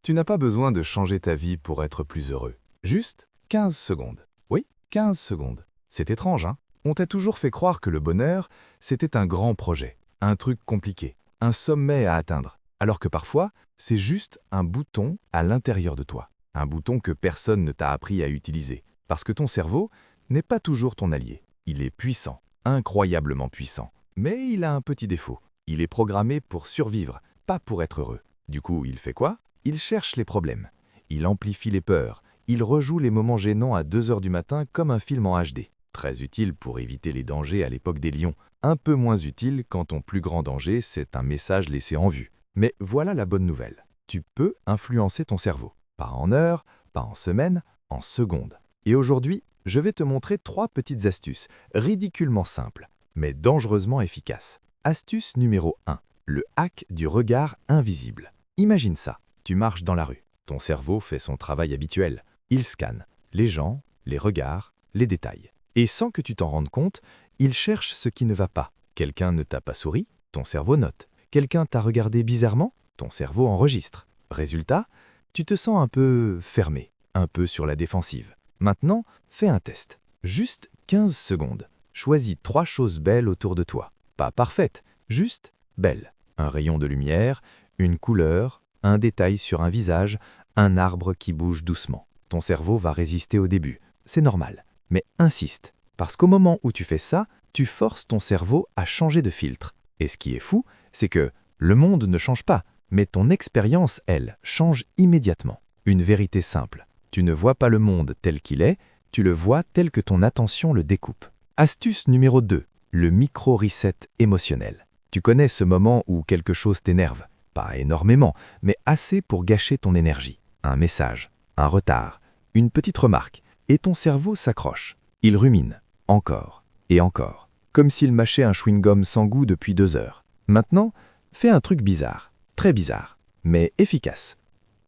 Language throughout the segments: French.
Tu n'as pas besoin de changer ta vie pour être plus heureux. Juste 15 secondes. Oui, 15 secondes. C'est étrange, hein? On t'a toujours fait croire que le bonheur, c'était un grand projet, un truc compliqué, un sommet à atteindre. Alors que parfois, c'est juste un bouton à l'intérieur de toi. Un bouton que personne ne t'a appris à utiliser. Parce que ton cerveau n'est pas toujours ton allié. Il est puissant, incroyablement puissant. Mais il a un petit défaut. Il est programmé pour survivre, pas pour être heureux. Du coup, il fait quoi? Il cherche les problèmes. Il amplifie les peurs. Il rejoue les moments gênants à 2 heures du matin comme un film en HD. Très utile pour éviter les dangers à l'époque des lions. Un peu moins utile quand ton plus grand danger, c'est un message laissé en vue. Mais voilà la bonne nouvelle. Tu peux influencer ton cerveau. Pas en heures, pas en semaines, en secondes. Et aujourd'hui, je vais te montrer 3 petites astuces, ridiculement simples, mais dangereusement efficaces. Astuce numéro 1. Le hack du regard invisible. Imagine ça. Tu marches dans la rue. Ton cerveau fait son travail habituel. Il scanne les gens, les regards, les détails. Et sans que tu t'en rendes compte, il cherche ce qui ne va pas. Quelqu'un ne t'a pas souri, ton cerveau note. Quelqu'un t'a regardé bizarrement, ton cerveau enregistre. Résultat, tu te sens un peu fermé, un peu sur la défensive. Maintenant, fais un test. Juste 15 secondes. Choisis 3 choses belles autour de toi. Pas parfaites, juste belles. Un rayon de lumière, une couleur, un détail sur un visage, un arbre qui bouge doucement. Ton cerveau va résister au début, c'est normal. Mais insiste, parce qu'au moment où tu fais ça, tu forces ton cerveau à changer de filtre. Et ce qui est fou, c'est que le monde ne change pas, mais ton expérience, elle, change immédiatement. Une vérité simple, tu ne vois pas le monde tel qu'il est, tu le vois tel que ton attention le découpe. Astuce numéro 2, le micro-reset émotionnel. Tu connais ce moment où quelque chose t'énerve. Pas énormément, mais assez pour gâcher ton énergie. Un message, un retard, une petite remarque, et ton cerveau s'accroche. Il rumine, encore et encore, comme s'il mâchait un chewing-gum sans goût depuis 2 heures. Maintenant, fais un truc bizarre, très bizarre, mais efficace.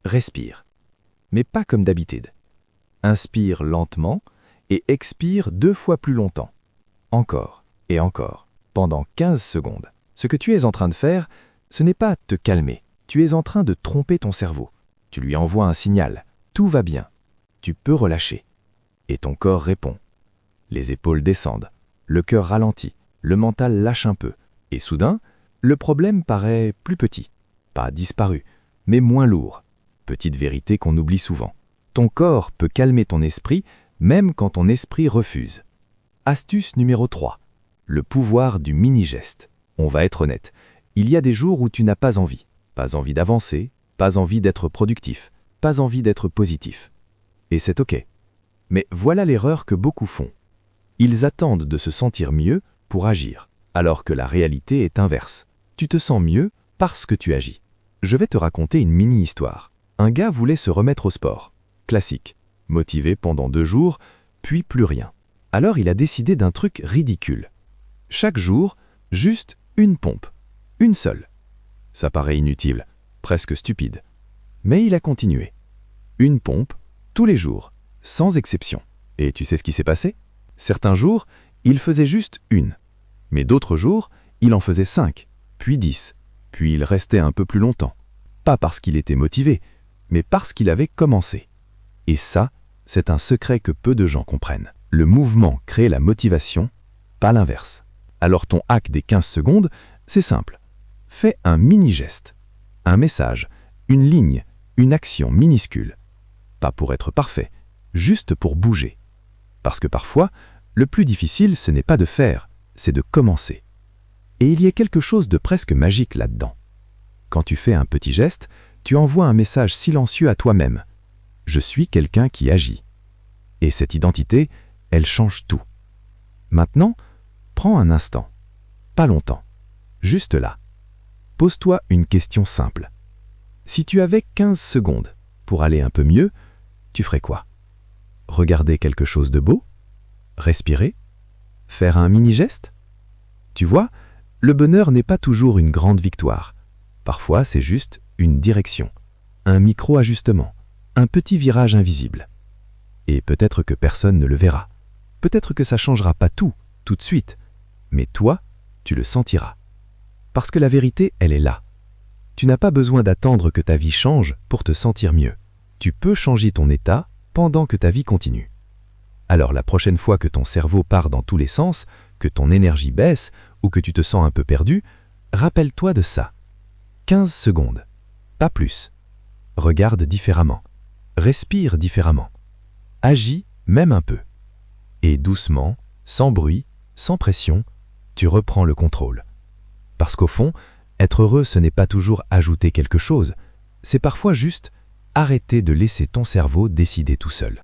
Respire, mais pas comme d'habitude. Inspire lentement et expire 2 fois plus longtemps. Encore et encore, pendant 15 secondes. Ce que tu es en train de faire, ce n'est pas te calmer, tu es en train de tromper ton cerveau. Tu lui envoies un signal, tout va bien, tu peux relâcher. Et ton corps répond. Les épaules descendent, le cœur ralentit, le mental lâche un peu. Et soudain, le problème paraît plus petit. Pas disparu, mais moins lourd. Petite vérité qu'on oublie souvent. Ton corps peut calmer ton esprit, même quand ton esprit refuse. Astuce numéro 3. Le pouvoir du mini-geste. On va être honnête. Il y a des jours où tu n'as pas envie d'avancer, pas envie d'être productif, pas envie d'être positif. Et c'est OK. Mais voilà l'erreur que beaucoup font. Ils attendent de se sentir mieux pour agir, alors que la réalité est inverse. Tu te sens mieux parce que tu agis. Je vais te raconter une mini-histoire. Un gars voulait se remettre au sport. Classique. Motivé pendant 2 jours, puis plus rien. Alors il a décidé d'un truc ridicule. Chaque jour, juste une pompe. Une seule. Ça paraît inutile, presque stupide. Mais il a continué. Une pompe, tous les jours, sans exception. Et tu sais ce qui s'est passé? Certains jours, il faisait juste une. Mais d'autres jours, il en faisait 5, puis 10. Puis il restait un peu plus longtemps. Pas parce qu'il était motivé, mais parce qu'il avait commencé. Et ça, c'est un secret que peu de gens comprennent. Le mouvement crée la motivation, pas l'inverse. Alors ton hack des 15 secondes, c'est simple. Fais un mini-geste, un message, une ligne, une action minuscule. Pas pour être parfait, juste pour bouger. Parce que parfois, le plus difficile, ce n'est pas de faire, c'est de commencer. Et il y a quelque chose de presque magique là-dedans. Quand tu fais un petit geste, tu envoies un message silencieux à toi-même. Je suis quelqu'un qui agit. Et cette identité, elle change tout. Maintenant, prends un instant, pas longtemps, juste là. Pose-toi une question simple. Si tu avais 15 secondes pour aller un peu mieux, tu ferais quoi? Regarder quelque chose de beau? Respirer? Faire un mini-geste? Tu vois, le bonheur n'est pas toujours une grande victoire. Parfois, c'est juste une direction, un micro-ajustement, un petit virage invisible. Et peut-être que personne ne le verra. Peut-être que ça ne changera pas tout de suite. Mais toi, tu le sentiras. Parce que la vérité, elle est là. Tu n'as pas besoin d'attendre que ta vie change pour te sentir mieux. Tu peux changer ton état pendant que ta vie continue. Alors la prochaine fois que ton cerveau part dans tous les sens, que ton énergie baisse ou que tu te sens un peu perdu, rappelle-toi de ça. 15 secondes, pas plus. Regarde différemment. Respire différemment. Agis même un peu. Et doucement, sans bruit, sans pression, tu reprends le contrôle. Parce qu'au fond, être heureux, ce n'est pas toujours ajouter quelque chose, c'est parfois juste arrêter de laisser ton cerveau décider tout seul.